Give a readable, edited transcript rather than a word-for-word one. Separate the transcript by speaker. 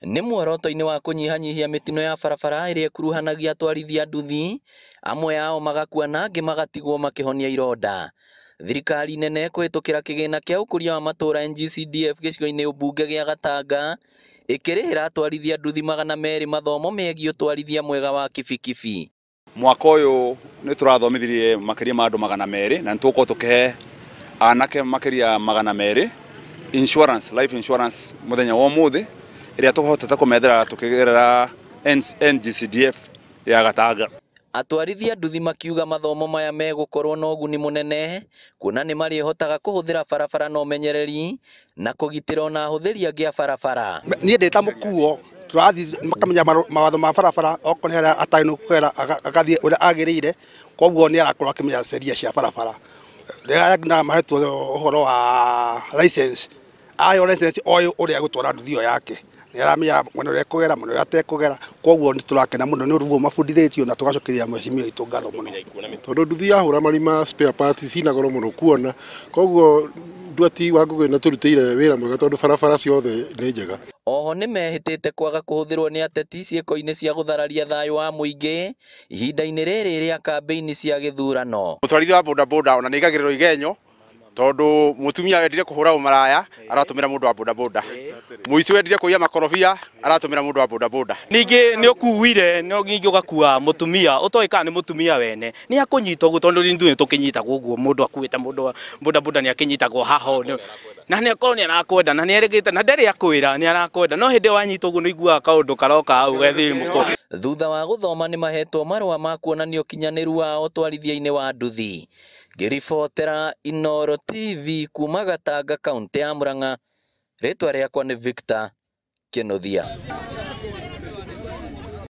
Speaker 1: nĩ muoroto-inĩ wa kũnyihanyihia mĩtino ya barabara ĩrĩa ĩkuruhanagia atwarithia a nduthi, amwe ao magakua na angĩ magatigwo makĩhonia ironda. Thirikari nene kũhĩtũkĩra kĩgĩna kĩa ũkũria wa matũũra NGCDF gĩcigo-inĩ mbunge gĩa Gatanga ĩkĩrĩhĩra atwarithia a nduthi 200 mathomo megiĩ ũtwarithia mwega wa kibikibi.
Speaker 2: Mwaka ũyũ nĩ tũrathomithirie makĩria ma andũ 200 na nĩtũgũkorwo tũkĩhe anake makĩria 200 insurance, life insurance mũthenya wa ũmũthĩ ĩrĩa tũhotete kũmethera tũkĩgerera NGCDF ya Gatanga.
Speaker 1: Atwarithia a nduthi makiuga mathomo maya megũkorwo na ũguni mũnene, kuona nĩ marĩhotaga kũhũthĩra barabara na ũmenyereri na kũgitĩra ona ahũthĩri angĩ a barabara.
Speaker 3: Niĩ ndĩ ta mũkuo tũrathiĩ makamenya mawatho ma barabara, okorwo nĩ harĩa atarĩ kũgera agathiĩ ũrĩa agĩrĩire, koguo nĩ arakorwo akĩmenya sheria cia barabara. Rĩrĩa mahetwo ũhoro wa license, ayo license oĩ ũrĩa gũtwara nduthi ĩyo yake. Nĩaramenya mwena ũrĩa ekũgera, mwena ũrĩa atekũgera, koguo nĩ tũrakena mũno nĩ ũndũ mabundithĩtio na tũgacokeria mheshimiwa witũ ngatho mũno.
Speaker 4: Tondũ nduthi yahũra marima spare parts cina goro mũno kuona, koguo Nduati Wangũgĩ nĩ tũrutĩire wĩra mwega tondũ barabara ciothe nĩ njega.
Speaker 1: Oho nĩ mehĩtĩte kwaga kũhũthĩrwo nĩ ateti ciĩko-inĩ cia gũthararia thayũ wa mũingĩ ihinda-inĩ rĩrĩ rĩa kambĩini cia gĩthurano.
Speaker 5: Mũtwarithia wa bodaboda ona nĩ igagĩrĩrwo igenyo tondũ mũtumia wendire kũhũra ũmaraya aratũmĩra mũndũ wa bodaboda, mũici wendire kũiya makorobia aratũmĩra mũndũ wa bodaboda.
Speaker 6: Ningĩ nĩ ũkuuire no ningĩ ũgakua mũtumia ũtoĩ kana nĩ mũtumia wene nĩ akũnyita ũguo tondũ nĩ tũkĩnyitagwo ũguo, mũndũ akuĩte mũndũ wa bodaboda nĩ akĩnyitagwo haha na nĩ akorwo nĩ arakwenda na nĩ erĩgĩte na ndarĩ akwĩra nĩ arakwenda, no hĩndĩ wanyita ũguo nĩ iguaga kaũndũ karoka hau gethimũko.
Speaker 1: Thutha wa gũthoma nĩ mahetwo marũa ma kuonania ũkinyanĩru wao ũtwarithia-inĩ wa nduthi. Ngĩribotera Inooro TV kuma Gatanga, kaunti ya Murang'a, rĩtwa rĩakwa nĩ Victor Kĩnuthia.